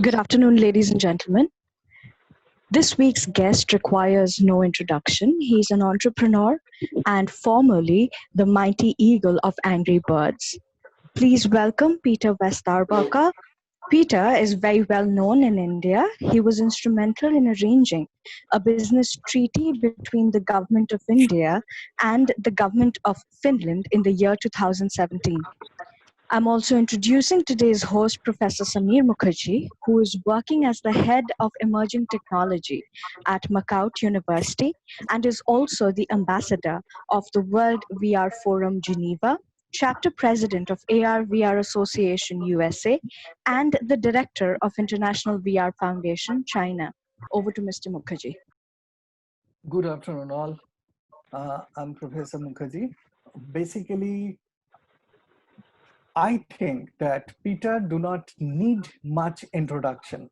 Good afternoon, ladies and gentlemen. This week's guest requires no introduction. He's an entrepreneur and formerly the mighty eagle of Angry Birds. Please welcome Peter Westarbaka. Peter is very well known in India. He was instrumental in arranging a business treaty between the government of India and the government of Finland in the year 2017. I'm also introducing today's host, Professor Samir Mukherjee, who is working as the head of emerging technology at Macau University and is also the ambassador of the World VR Forum Geneva, chapter president of AR/VR Association USA, and the director of International VR Foundation China. Over to Mr. Mukherjee. Good afternoon, all. I'm Professor Mukherjee. Basically, I think that Peter do not need much introduction.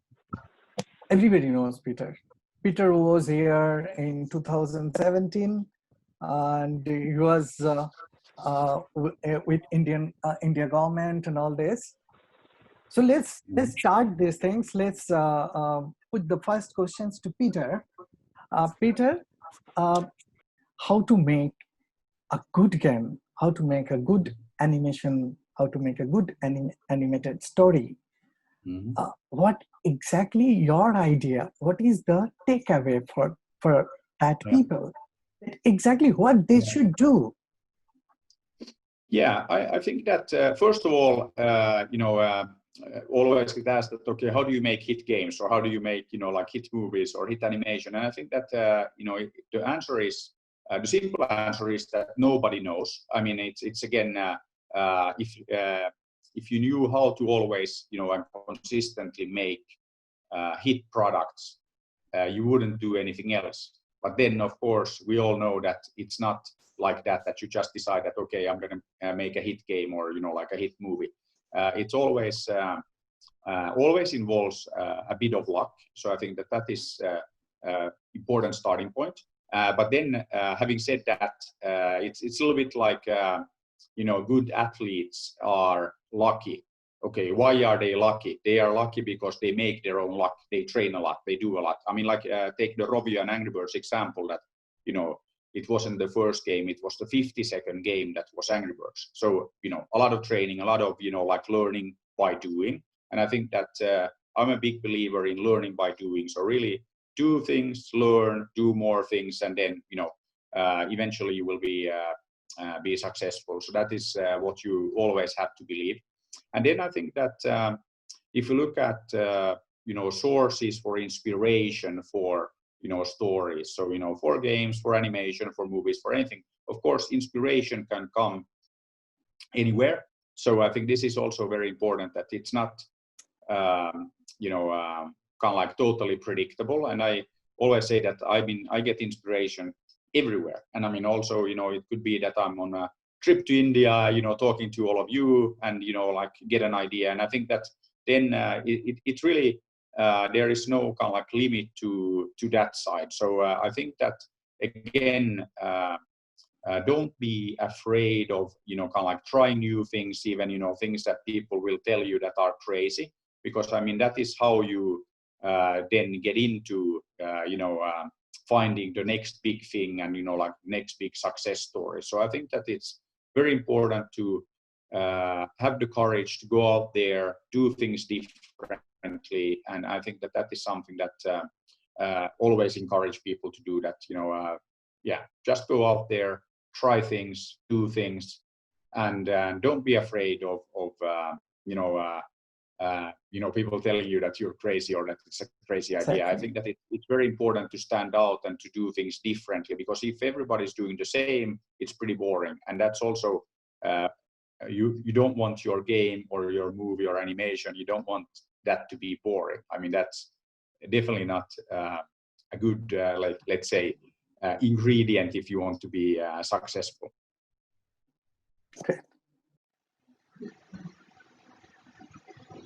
Everybody knows Peter. Peter was here in 2017, and he was with India government and all this. So let's start these things. Let's put the first questions to Peter. Peter, how to make a good game, how to make a good animation, how to make a good animated story. What exactly your idea? What is the takeaway for that people? Exactly what they should do? Yeah, I think that first of all, always get asked that, okay, how do you make hit games, or how do you make, like hit movies or hit animation? And I think that, the answer is, the simple answer is that nobody knows. I mean, it's again, if you knew how to always, and consistently make hit products, you wouldn't do anything else. But then, of course, we all know that it's not like that you just decide that, okay, I'm going to make a hit game or, like a hit movie. It's always involves a bit of luck. So I think that is important starting point. But then, having said that, it's a little bit like, good athletes are lucky. Okay, why are they lucky? They are lucky because they make their own luck. They train a lot. They do a lot. I mean, like take the Rovio and Angry Birds example that, it wasn't the first game. It was the 50-second game that was Angry Birds. So, a lot of training, a lot of, like learning by doing. And I think that I'm a big believer in learning by doing. So really do things, learn, do more things, and then, eventually you will be successful. So that is what you always have to believe. And then I think that if you look at, sources for inspiration for, stories. So, for games, for animation, for movies, for anything, of course, inspiration can come anywhere. So I think this is also very important, that it's not, kind of like totally predictable. And I always say that I get inspiration everywhere. And I mean, also, it could be that I'm on a trip to India, talking to all of you and, like get an idea. And I think that then it's really, there is no kind of like limit to that side. So I think that, again, don't be afraid of, kind of like trying new things, even, things that people will tell you that are crazy, because I mean, that is how you then get into, finding the next big thing and, like next big success story. So I think that it's very important to have the courage to go out there, do things differently. And I think that is something that always encourage people to do that, just go out there, try things, do things, and don't be afraid of people telling you that you're crazy or that it's a crazy idea. Exactly. I think that it's very important to stand out and to do things differently, because if everybody's doing the same, it's pretty boring. And that's also, you don't want your game or your movie or animation, you don't want that to be boring. I mean, that's definitely not a good, let's say, ingredient if you want to be successful. Okay,